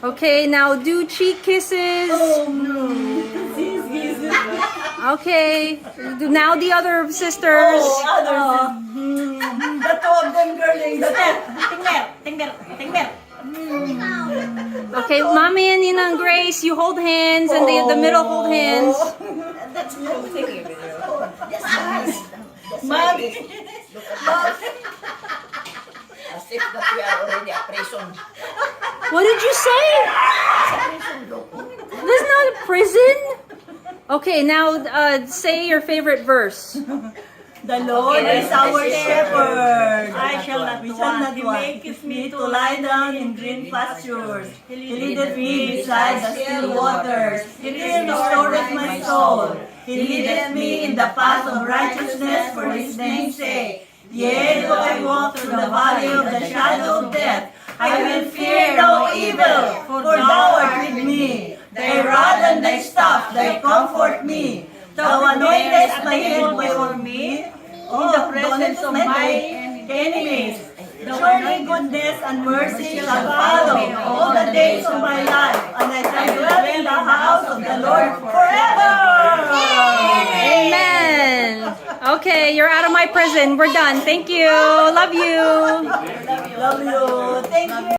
Okay, now do cheek kisses. Okay, now the other sisters. The two of them girling. Tingner. Okay, Mommy and Nina and Grace, you hold hands, and the middle hold hands. That's Mommy. As if that we are already a prison. What did you say? This is not a prison. Okay, now say your favorite verse. The Lord is our shepherd. I shall not want. He maketh me to lie down in green pastures. He leadeth me beside the still waters. He restoreth my soul. He leadeth me in the path of righteousness for his name's sake. Yea, though I walk through the valley of the shadow of death, I will fear no evil, for thou art with me. Thy rod and thy staff, they comfort me. Thou anointest my head before me, in the presence of my enemies. Surely goodness and mercy shall follow all the days of my life, and I shall dwell in the house of the Lord forever. Amen. Okay, you're out of my prison. We're done. Thank you. Love you. Love you. Thank you.